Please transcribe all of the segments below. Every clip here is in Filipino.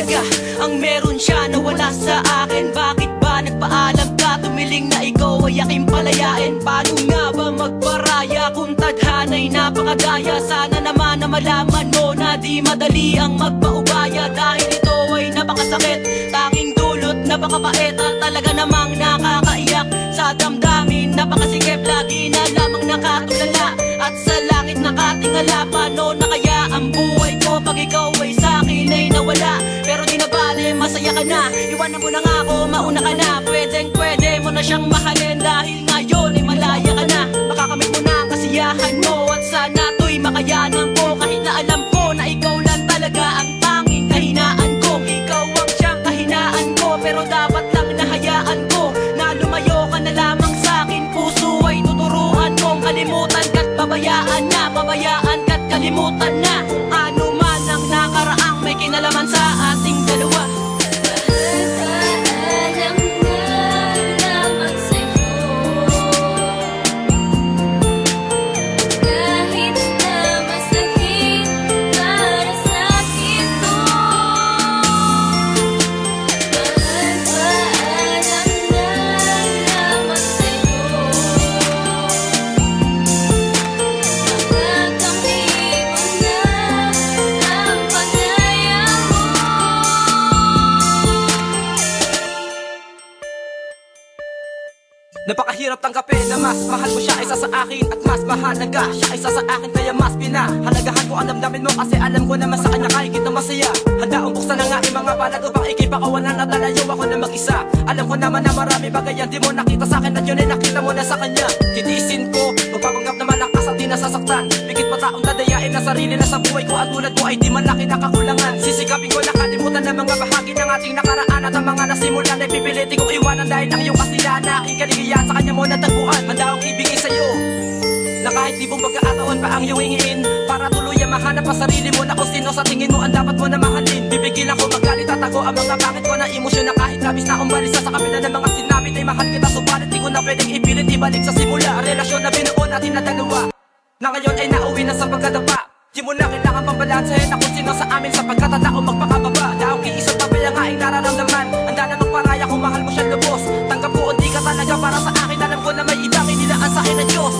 talaga ang meron siya na wala sa akin. Bakit ba nagpaalam ka, tumiling na ikaw ay aking palayain? Paano nga ba magparaya kung tadhana'y napakagaya? Sana naman na malaman mo na di madali ang magpaubaya, dahil ito ay napakasakit, tanging dulot napakapait, at talaga namang nakakaiyak sa damdamin. Napakasikip, lagi na lamang nakatulala at sa langit nakatingala. Paano na kaya ang buhay ko pag ikaw ay sa'kin ay nawala? Pero di na bale, masaya ka na, iwanan mo na nga ako, mauna ka na. Pwede mo na siyang mahalin, dahil ngayon ay malaya ka na. Makakamit mo na ang kasiyahan mo, at sana to'y makayanan ko. Kahit na alam ko na ikaw lang talaga ang tanging kahinaan ko. Ikaw ang siyang kahinaan ko, pero dapat lang nahayaan ko na lumayo ka na lamang sa'kin. Puso ay tuturuan kong kalimutan ka't pabayaan na, pabayaan ka't kalimutan na. Kung ano man ang nakaraang may kinalaman sa ating dalawa. Napakahirap tanggapin na mas mahal mo siya isa sa akin, at mas mahalaga siya isa sa akin, kaya mas pinahalagahan ko ang damdamin mo. Kasi alam ko naman sa kanya kahit kita masaya. Handa ang buksan na nga yung mga palad upang ikipakawalan at talayo ako na mag-isa. Alam ko naman na marami bagay yan di mo nakita sa akin, at yun ay nakita mo na sa kanya. Titiisin ko, magpapanggap na malakas at di nasasaktan. Bigit pa taong dadayain na sarili na sa buhay ko, at tulad mo ay di man laki nakakulangan. Sisikapin ko nakalimutan ng mga bahagi ng ating nakaraan, at ang mga nasimulan ay pipilitin kong iwanan, dahil ang iyong kasiyahan na aking kaligayahan sa kanya mo natagpuan. Handa akong ibigay sa'yo na kahit di mong pagkakataon pa ang iyong hingin, para tuluyan mahanap ang sarili mo na kung sino sa tingin mo ang dapat mo na mahalin. Bibigil ako magalit at ako ang mga pangit ko na emosyon, na kahit labis na akong balisa sa kabila ng mga sinabi ay mahal kita, subalit di ko na pwedeng ipilit ibalik sa simula ang relasyon na binuo natin na dalawa, na ngayon ay nauwi na sa pagkadapa. Di mo na kailangan pang balansahin na kung sino sa amin, sapagkat handa akong magpakababa. Daong iisang pabila nga ay nararamdaman, handa na magparaya kung mahal mo siya lubos. Tanggap ko hindi ka talaga para sa akin, alam ko na may ibang inilaan sa akin na Diyos.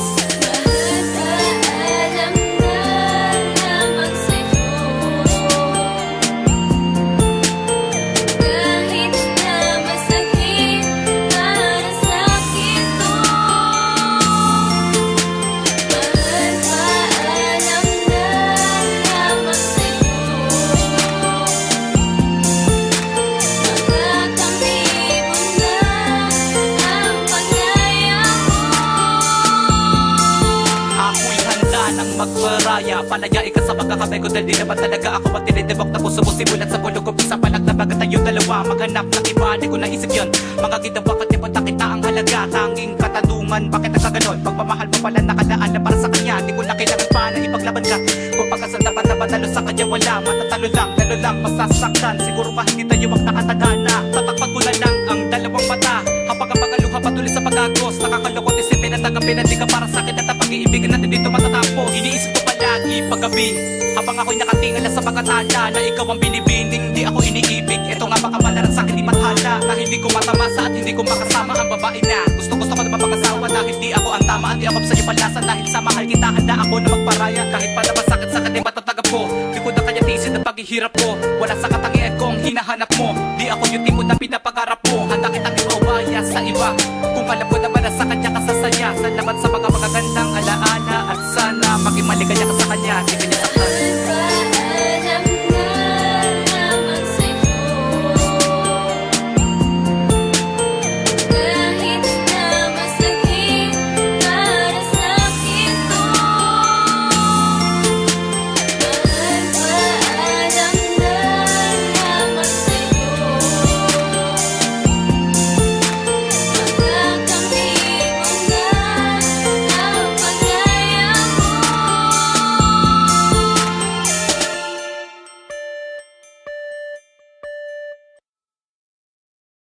Magparaya, palagay ka sa pagkakabay ko, dahil di naman talaga ako magtinidibok na puso mo. Simulat sa bulog ko, sa palag na bagat tayo dalawa. Maghanap ng iba, di ko naisip yun. Mga ginawa ka, di ba kita ang halaga? Tanging katanungan, bakit nagkaganon? Pagmamahal mo pala nakadaan na para sa kanya, di ko na kailangan pa na ipaglaban ka. Kung pagkasandapan na matalo sa kanya, wala. Matatalo lang, lalo lang, masasaktan. Siguro pa hindi tayo magkakatagana. Tatakpan ko na lang ang dalawang mata, habang ang pagaluha patuloy sa pagagos. Nakakalukot isipin at tanggapin na di ka para sa akin, at ang pag-iibigan natin dito matatapos. Iniisip ko palagi paggabi, habang ako'y nakatingala sa pagkatala, na ikaw ang binibining, di ako iniibig. Ito nga baka malaran sa akin di mathala, na hindi ko matamasa at hindi ko makasama ang babae na gusto ko na mapag-asawa. Dahil di ako ang tama at di ako sa iyo palasa, dahil sa mahal kita handa ako na magparaya. Kahit pa naman sakit sa akin matatagap ko, di ko na kaya tiisin ang paghihirap ko. Wala sa katangian kong hinahanap mo, di ako yung tipo na pinapangarap mo. Handa kitang ibawaya sa iba, kung alam ko naman na sa kanya kasasaya. Salamat sa mga magagandang alaala, at sana maging maligaya ka sa kanya. Di kanya